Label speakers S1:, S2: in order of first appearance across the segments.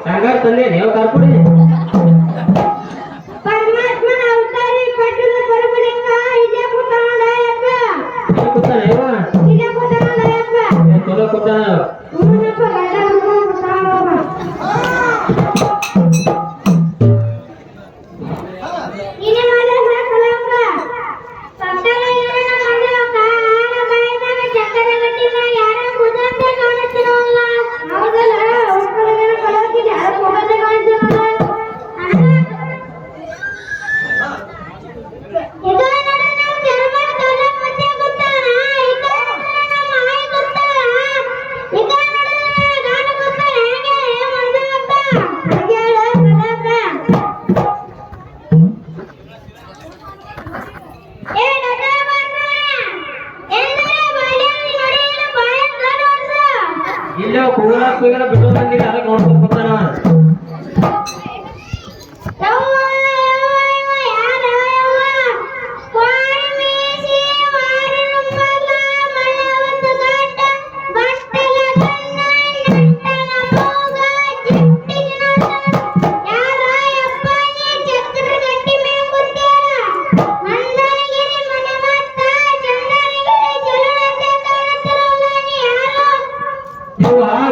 S1: ಸಾಗರ್ ತಂದೆ ನೀವು ಕಾರ್ಪುಡಿ
S2: ಪರಮಾತ್ಮನ ಅವತಾರಿ ಪಟ್ಟದ ಪರಮಲಿಂಗ ಇದೇ ಕೂತಾನಪ್ಪ
S1: ಕೂತಾನ
S2: ಇದೇ ಕೂತಾನಪ್ಪ
S1: ಚಲೋ ಕೂತಾನ
S2: ಮೂನಪ್ಪ ಗಡ್ಡ ಹುಡುಗ ಕೂತಾನಪ್ಪ ಇನೇ ಮಾಡ ಸಾಕಲಪ್ಪ ಪಟ್ಟಣ ಏನನ ಮಾಡಲಪ್ಪ ಆನ ಬಾಯಿನಾಗ ಚಕ್ಕರ ಗಟ್ಟಿನ ಯಾರ ಕುದಂತೆ ಕಾಣುತ್ತಿರೋಲ್ಲ ಹೌದಲ್ಲ ಉಳ್ಕೊಳ್ಳೋದನ್ನ ಕಳೋಕಿದೆ ಯಾರ ಹೋಗೋದೇ ಕಾಣ್ತಿರೋಲ್ಲ
S1: ಇಲ್ಲ ಕೂಲ ಬಿಟ್ಟು ಬಂದಿಲ್ಲ ಅದಕ್ಕೆ ನೋಡ್ಕೊಂಡು ಕೂತಾನ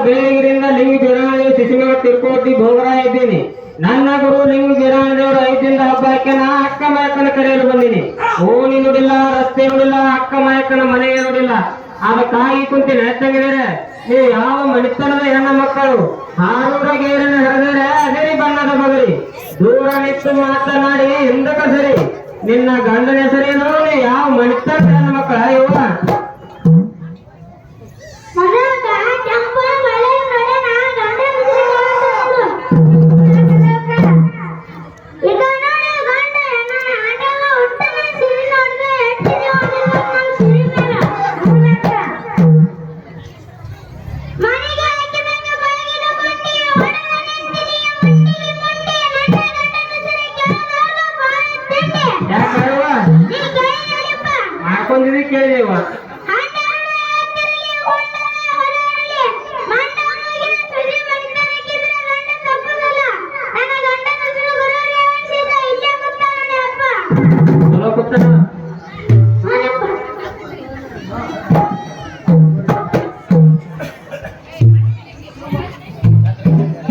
S1: ಬೇಗಿರಿಂದ ಲಿಂಗ ಬಿರಾಣಿ ಶಿಶುಗಳ ತಿರ್ಕೋಟಿ ಭೋಗರ ಇದ್ದೀನಿ ನನ್ನ ಗುರು ಲಿಂಗ ಬಿರಾಣದೇವರು 5 ದಿನದ ಹಬ್ಬ ಹಾಕಿ ನಾ ಅಕ್ಕ ಮಾಯಕನ ಕರೆಯಲು ಬಂದೀನಿ. ಓಣಿ ನುಡಿಲ್ಲ, ರಸ್ತೆ ನುಡಿಲ್ಲ, ಅಕ್ಕ ಮಾಯಕನ ಮನೆಗೆ ನುಡಿಲ್ಲ. ಅದಕ್ಕಾಗಿ ಕುಂತಿ ನೆತ್ತಂಗಿದ್ದಾರೆ. ನೀವು ಯಾವ ಮಣಿತನದ ಹೆಣ್ಣ ಮಕ್ಕಳು ಹಾರೂರ ಗೇರನ್ನ ಹರಿದರೆ ಅದೇರಿ ಬಣ್ಣದ ಮಗರಿ ದೂರ ನಿಂತು ಮಾತನಾಡಿ ಹಿಂದಕ ಸರಿ ನಿನ್ನ ಗಂಡನ ಹೆಸರೇನು? ಯಾವ ಮಣಿತನದ ಹೆಣ್ಣ ಮಕ್ಕಳ ಇವ ಮಾಡ್ಕೊಂಡಿದ್ದೀವಿ ಕೇಳಿದೇವ ಚಲೋ ಕೂತಾನ